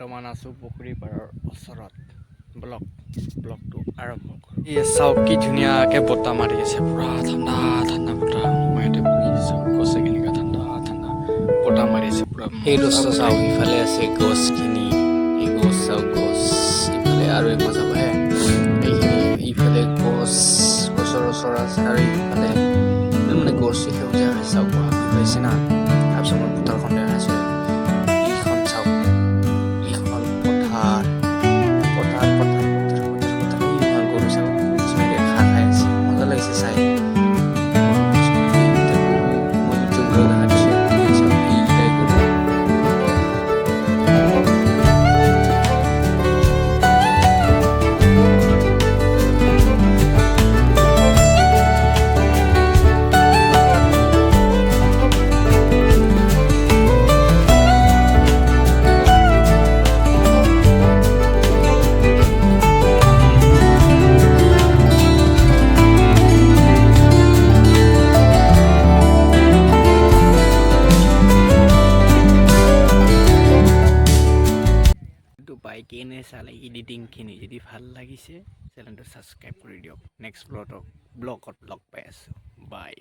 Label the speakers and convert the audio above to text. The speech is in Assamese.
Speaker 1: বৰ্তমান আছোঁ পুখুৰী পাৰৰ ওচৰত ব্লগটো আৰম্ভ কৰোঁ। এই চাওক কি ধুনীয়াকৈ বতাহ মাৰি আছে, পুৰা ঠাণ্ডা ঠাণ্ডা বতাহ। মই ইয়াতে বহি আছোঁ, গছে কেনেকুৱা ঠাণ্ডা ঠাণ্ডা বতাহ মাৰি আছে পুৰা। সেই দৃশ্য চাওক, ইফালে আছে গছখিনি, এই গছ চাওক, গছ ইফালে আৰু এই গছ হে এইখিনি, ইফালে গছৰ ওচৰত আছে আৰু ইফালে মানে গছ সেউজীয়া হৈ চাওক, পাইছে না। তাৰপিছত মই পথাৰখন দেখাইছোঁ, এইখন চাওক, এইখন পথাৰ পথাৰ পথাৰ পথাৰ পথাৰ পথাৰ এইখন গৰু চাওক ধুনীয়াকৈ ঘাঁহ খাই আছে, মজা লাগিছে চাই। মই ভিডিঅ'বোৰত দেখা দিছোঁ, চাওক এইকেইটাই গৰু। বাই কেনে চালে এডিটিংখিনি যদি ভাল লাগিছে চেনেলটো ছাবস্ক্ৰাইব কৰি দিয়ক। নেক্সট ব্লগত লগ পাই আছোঁ, বাই।